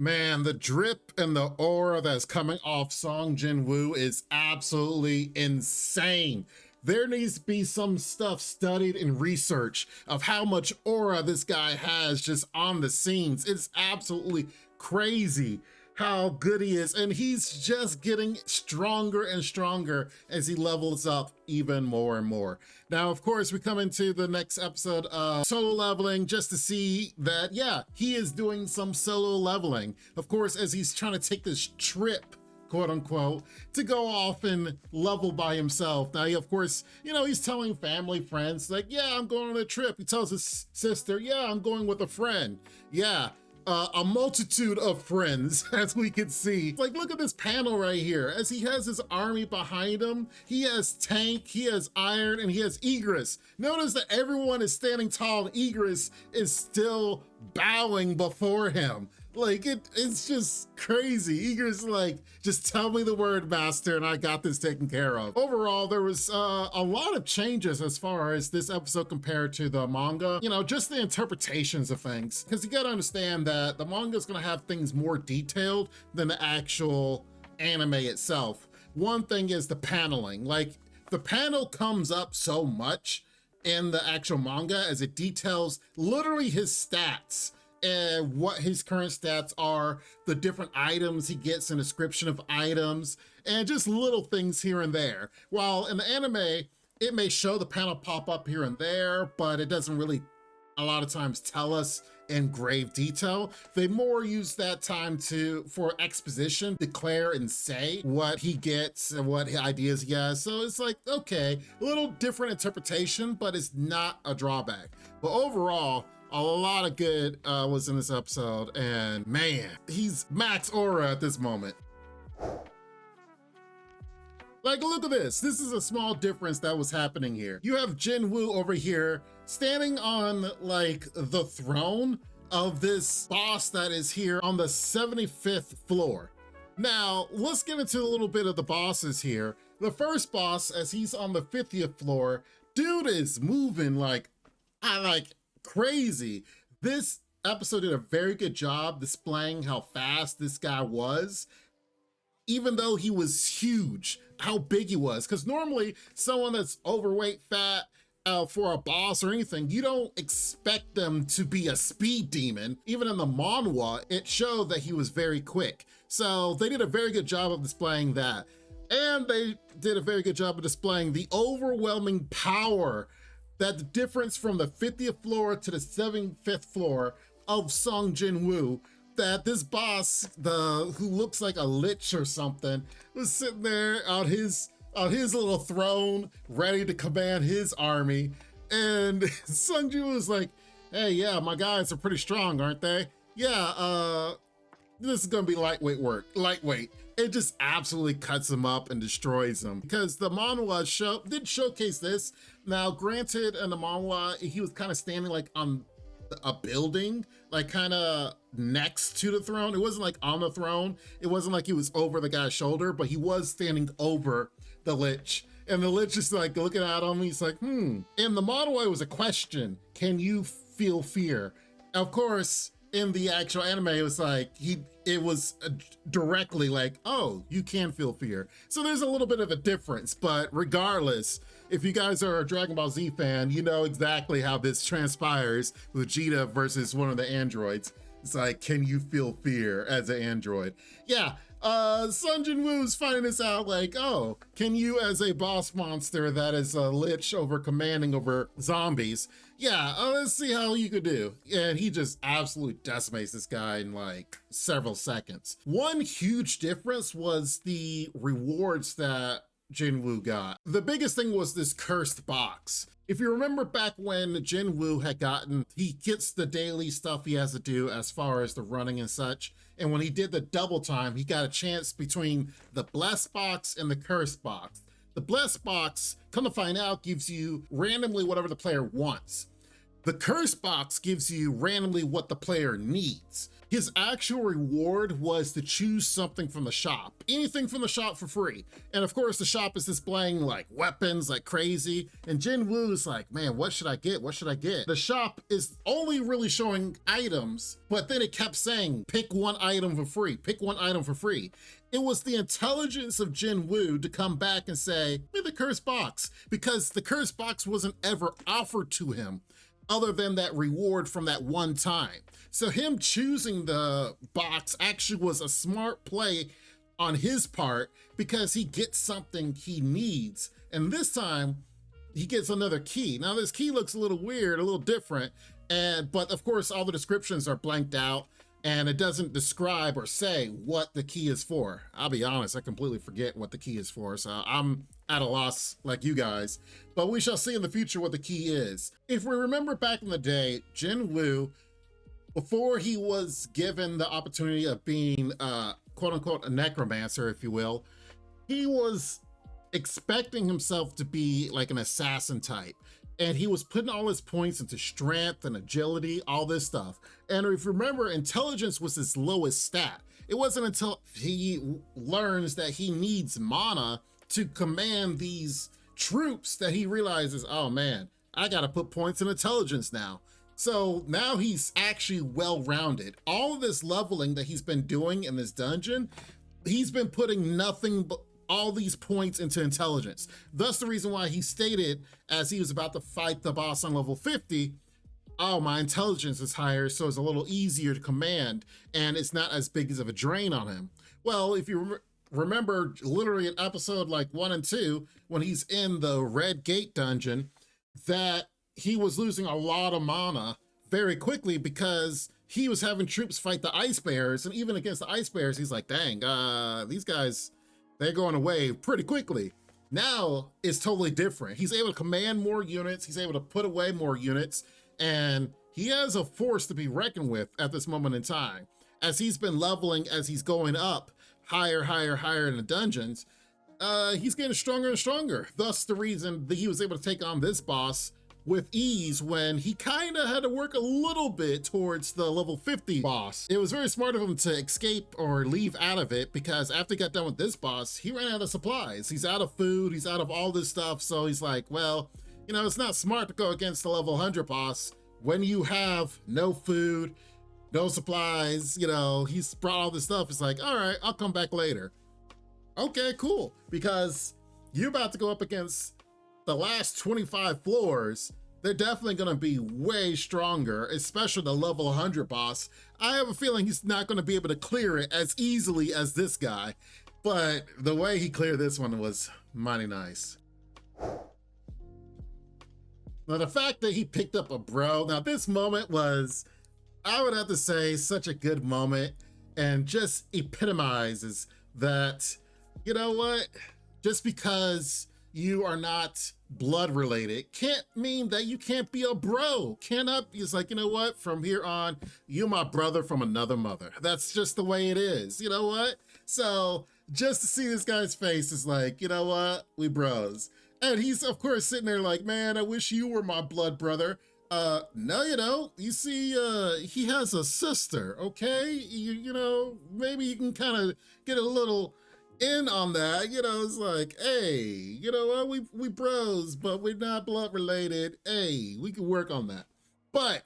Man, the drip and the aura that's coming off Song Jinwoo is absolutely insane. There needs to be some stuff studied and research of how much aura this guy has just on the scenes. It's absolutely crazy how good he is, and he's just getting stronger and stronger as he levels up even more and more. Now, of course, we come into the next episode of solo leveling just to see that, yeah, he is doing some solo leveling. Of course, as he's trying to take this trip, quote unquote, to go off and level by himself. Now, of course, he's telling family, friends, like, yeah, I'm going on a trip. He tells his sister, yeah, I'm going with a friend. Yeah. A multitude of friends, as we can see. Like, look at this panel right here. As he has his army behind him, he has Tank, he has Iron, and he has Egress. Notice that everyone is standing tall, and Egress is still bowing before him. Like, it's just crazy. Egress like, just tell me the word, master, and I got this taken care of. Overall, there was a lot of changes as far as this episode compared to the manga. Just the interpretations of things. Because you gotta understand that the manga is gonna have things more detailed than the actual anime itself. One thing is the paneling. Like, the panel comes up so much in the actual manga as it details literally his stats and what his current stats are, the different items he gets, and description of items, and just little things here and there. While in the anime, it may show the panel pop up here and there, but it doesn't really a lot of times tell us in grave detail. They more use that time for exposition, declare and say what he gets and what ideas he has. So it's like, okay, a little different interpretation, but it's not a drawback. But overall, a lot of good was in this episode, and man, he's max aura at this moment. Like, look at this. This is a small difference that was happening here. You have Jinwoo over here standing on like the throne of this boss that is here on the 75th floor. Now, let's get into a little bit of the bosses here. The first boss, as he's on the 50th floor, dude is moving like crazy. This episode did a very good job displaying how fast this guy was, even though he was huge, how big he was. Because normally someone that's overweight, fat, for a boss or anything, you don't expect them to be a speed demon. Even in the manhwa, it showed that he was very quick. So they did a very good job of displaying that. And they did a very good job of displaying the overwhelming power, that the difference from the 50th floor to the 75th floor of Song Jinwoo, that this boss, who looks like a lich or something, was sitting there on his little throne, ready to command his army. And Song Jinwoo was like, hey, yeah, my guys are pretty strong, aren't they? Yeah, this is gonna be lightweight work. Lightweight. It just absolutely cuts him up and destroys him. Because the manhwa did showcase this. Now, granted, in the manhwa, he was kind of standing like on a building, like kind of next to the throne. It wasn't like on the throne. It wasn't like he was over the guy's shoulder, but he was standing over the lich. And the lich is like looking at him. He's like, In the manhwa, it was a question. Can you feel fear? Of course, in the actual anime, it was like, it was directly like, oh, you can feel fear. So there's a little bit of a difference, but regardless, if you guys are a Dragon Ball Z fan, you know exactly how this transpires with Vegeta versus one of the androids. It's like, can you feel fear as an android? Yeah, Sung Jinwoo's finding this out like, oh, can you as a boss monster that is a lich commanding over zombies, yeah, let's see how you could do. And he just absolutely decimates this guy in like several seconds. One huge difference was the rewards that Jinwoo got. The biggest thing was this cursed box. If you remember back when Jinwoo he gets the daily stuff he has to do as far as the running and such, and when he did the double time, he got a chance between the blessed box and the cursed box. The blessed box, come to find out, gives you randomly whatever the player wants. The curse box gives you randomly what the player needs. His actual reward was to choose something from the shop, anything from the shop for free. And of course, the shop is displaying like weapons like crazy. And Jinwoo is like, man, what should I get? What should I get? The shop is only really showing items, but then it kept saying, pick one item for free, pick one item for free. It was the intelligence of Jinwoo to come back and say, give me the curse box, because the curse box wasn't ever offered to him other than that reward from that one time. So him choosing the box actually was a smart play on his part because he gets something he needs. And this time he gets another key. Now this key looks a little weird, a little different, but of course all the descriptions are blanked out and it doesn't describe or say what the key is for. I'll be honest, I completely forget what the key is for, so I'm at a loss like you guys, but we shall see in the future what the key is. If we remember back in the day, Jinwoo, before he was given the opportunity of being quote unquote a necromancer, if you will, he was expecting himself to be like an assassin type. And he was putting all his points into strength and agility, all this stuff. And if you remember, intelligence was his lowest stat. It wasn't until he learns that he needs mana to command these troops that he realizes, oh man, I gotta put points in intelligence now. So now he's actually well-rounded. All of this leveling that he's been doing in this dungeon, he's been putting nothing but all these points into intelligence. Thus the reason why he stated as he was about to fight the boss on level 50, oh, my intelligence is higher, so it's a little easier to command and it's not as big as of a drain on him. Well, if you remember literally in episode like 1 and 2, when he's in the Red Gate dungeon, that he was losing a lot of mana very quickly because he was having troops fight the ice bears, and even against the ice bears, he's like, dang, these guys, they're going away pretty quickly. Now it's totally different. He's able to command more units, he's able to put away more units, and he has a force to be reckoned with at this moment in time. As he's been leveling, as he's going up higher, higher, higher in the dungeons, he's getting stronger and stronger. Thus the reason that he was able to take on this boss with ease when he kind of had to work a little bit towards the level 50 boss. It was very smart of him to escape or leave out of it because after he got done with this boss, he ran out of supplies. He's out of food, he's out of all this stuff. So he's like, well, you know, it's not smart to go against the level 100 boss when you have no food, no supplies, you know, he's brought all this stuff. It's like, all right, I'll come back later. Okay, cool. Because you're about to go up against the last 25 floors. They're definitely gonna be way stronger, especially the level 100 boss. I have a feeling he's not gonna be able to clear it as easily as this guy, but the way he cleared this one was mighty nice. Now the fact that he picked up a bro, now this moment was, I would have to say, such a good moment and just epitomizes that, you know what, just because you are not blood related can't mean that you can't be a bro. Cannot be. It's like, you know what, from here on, you're my brother from another mother. That's just the way it is, you know what? So just to see this guy's face is like, you know what, we bros. And he's of course sitting there like, man, I wish you were my blood brother. No, you don't. You see, he has a sister, okay? You know, maybe you can kind of get a little in on that, you know. It's like, hey, you know what, we bros, but we're not blood related. Hey, we can work on that. But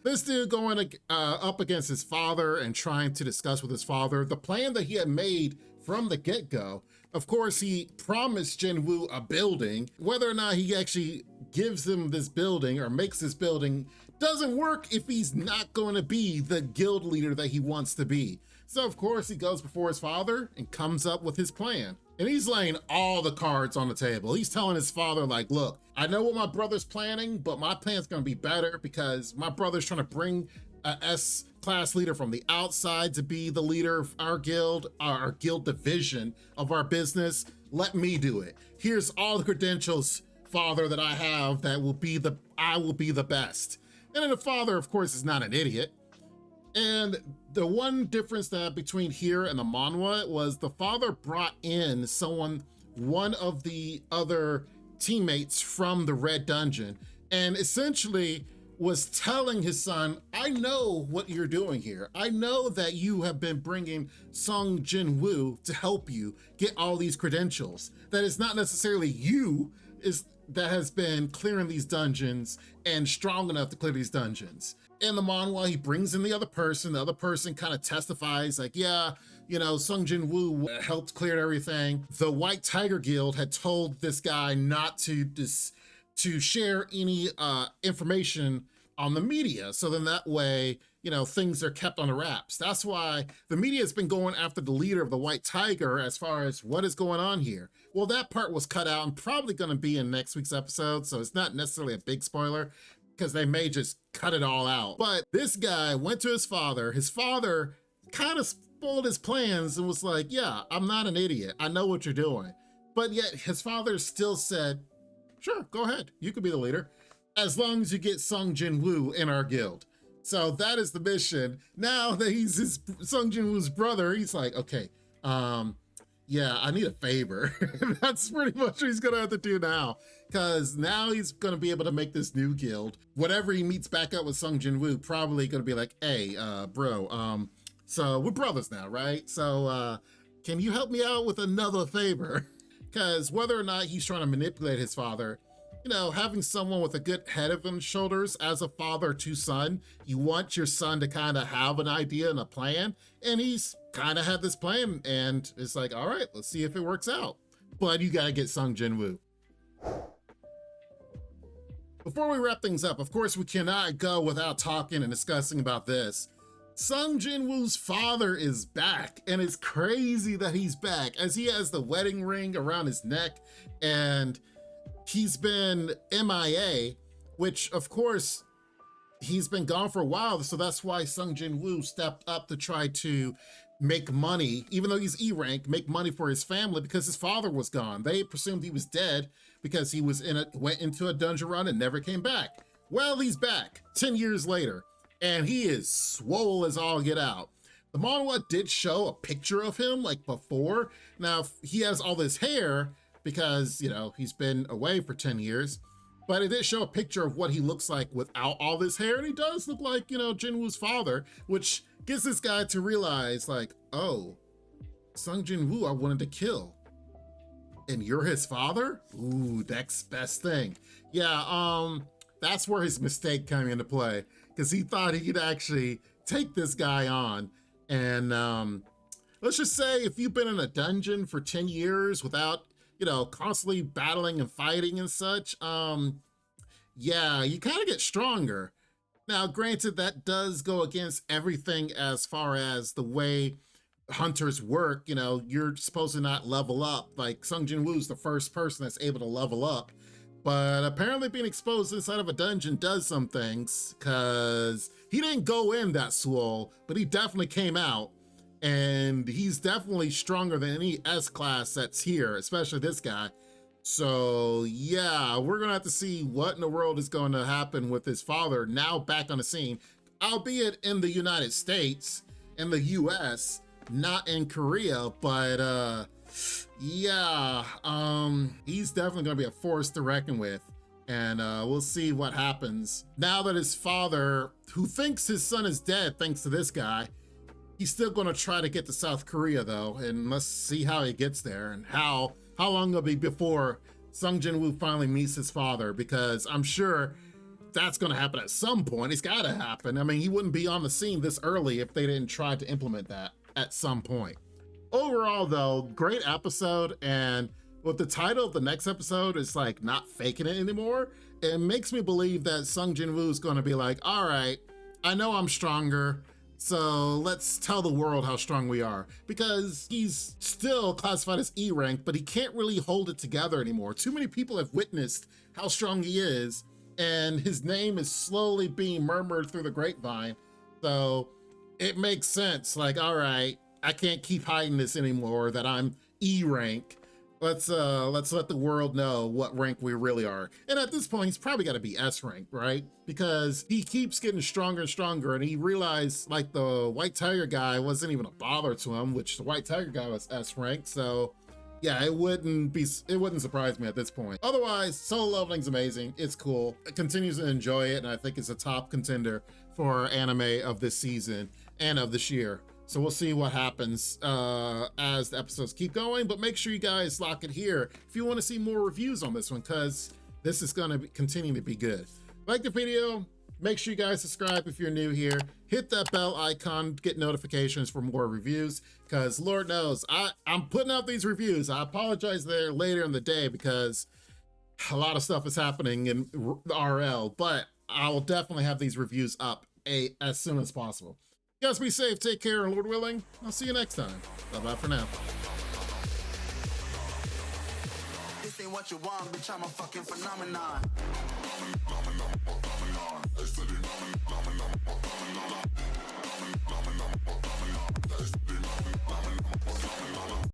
this dude going up against his father and trying to discuss with his father the plan that he had made from the get-go. Of course, he promised Jinwoo a building. Whether or not he actually gives him this building or makes this building doesn't work if he's not going to be the guild leader that he wants to be. So of course he goes before his father and comes up with his plan. And he's laying all the cards on the table. He's telling his father like, look, I know what my brother's planning, but my plan's gonna be better because my brother's trying to bring a S-class leader from the outside to be the leader of our guild division of our business. Let me do it. Here's all the credentials, father, that I have that I will be the best. And then the father, of course, is not an idiot. And the one difference that between here and the manhwa was the father brought in one of the other teammates from the Red Dungeon. And essentially was telling his son, I know what you're doing here. I know that you have been bringing Sung Jinwoo to help you get all these credentials. That it's not necessarily you that has been clearing these dungeons and strong enough to clear these dungeons. In the manhwa, he brings in the other person. The other person kind of testifies like, yeah, you know, Sung Jinwoo helped clear everything. The White Tiger Guild had told this guy not to share any information on the media. So then that way, you know, things are kept on the wraps. That's why the media has been going after the leader of the White Tiger as far as what is going on here. Well, that part was cut out and probably going to be in next week's episode. So it's not necessarily a big spoiler because they may just cut it all out. But this guy went to his father. His father kind of spoiled his plans and was like, yeah, I'm not an idiot. I know what you're doing. But yet his father still said, sure, go ahead. You could be the leader as long as you get Sung Jinwoo in our guild. So that is the mission. Now that he's Sung Jinwoo's brother, he's like, okay, yeah, I need a favor. That's pretty much what he's gonna have to do now, because now he's gonna be able to make this new guild. Whatever he meets back up with Sung Jinwoo, probably gonna be like, hey, bro, so we're brothers now, right? So can you help me out with another favor? Because whether or not he's trying to manipulate his father, you know, having someone with a good head of his shoulders as a father to son, you want your son to kind of have an idea and a plan, and he's kind of had this plan, and it's like, all right, let's see if it works out. But you gotta get Sung Jinwoo. Before we wrap things up, of course, we cannot go without talking and discussing about this. Sung Jinwoo's father is back, and it's crazy that he's back, as he has the wedding ring around his neck, and he's been MIA, which of course, he's been gone for a while, so that's why Sung Jinwoo stepped up to try to make money, even though he's E-rank, make money for his family because his father was gone. They presumed he was dead because he was went into a dungeon run and never came back. Well, he's back 10 years later, and he is swole as all get out. The manhwa did show a picture of him like before. Now, he has all this hair because, you know, he's been away for 10 years, but it did show a picture of what he looks like without all this hair, and he does look like, you know, Jinwoo's father, which gets this guy to realize like, oh, Sung Jinwoo I wanted to kill, and you're his father? Ooh, next best thing. Yeah, that's where his mistake came into play, because he thought he could actually take this guy on. And let's just say if you've been in a dungeon for 10 years without, you know, constantly battling and fighting and such, yeah, you kind of get stronger. Now, granted, that does go against everything as far as the way hunters work. You know, you're supposed to not level up. Like, Sung Jinwoo's the first person that's able to level up. But apparently being exposed inside of a dungeon does some things, because he didn't go in that swole, but he definitely came out. And he's definitely stronger than any S-class that's here, especially this guy. So yeah, we're gonna have to see what in the world is going to happen with his father now back on the scene, albeit in the United States, in the US, not in Korea, but yeah, he's definitely gonna be a force to reckon with. And we'll see what happens. Now that his father, who thinks his son is dead thanks to this guy, he's still gonna try to get to South Korea though, and let's see how he gets there and how long it'll be before Sung Jinwoo finally meets his father, because I'm sure that's gonna happen at some point. It's gotta happen. I mean, he wouldn't be on the scene this early if they didn't try to implement that at some point. Overall though, great episode, and with the title of the next episode is like not faking it anymore, it makes me believe that Sung Jinwoo is gonna be like, all right, I know I'm stronger, so let's tell the world how strong we are, because he's still classified as E rank, but he can't really hold it together anymore. Too many people have witnessed how strong he is, and his name is slowly being murmured through the grapevine. So it makes sense. Like, all right, I can't keep hiding this anymore that I'm E rank. Let's let the world know what rank we really are. And at this point, he's probably got to be S rank, right? Because he keeps getting stronger and stronger, and he realized like the White Tiger guy wasn't even a bother to him, which the White Tiger guy was S rank. So yeah, it wouldn't surprise me at this point. Otherwise, Solo Leveling's amazing. It's cool. It continues to enjoy it, and I think it's a top contender for anime of this season and of this year. So we'll see what happens as the episodes keep going, but make sure you guys lock it here if you want to see more reviews on this one, because this is going to continue to be good. Like the video, make sure you guys subscribe if you're new here. Hit that bell icon, get notifications for more reviews, because Lord knows, I'm putting out these reviews. I apologize there later in the day because a lot of stuff is happening in RL, but I will definitely have these reviews up as soon as possible. You guys be safe, take care, and Lord willing, I'll see you next time. Bye-bye for now. This ain't what you want, bitch, I'm a fucking phenomenon.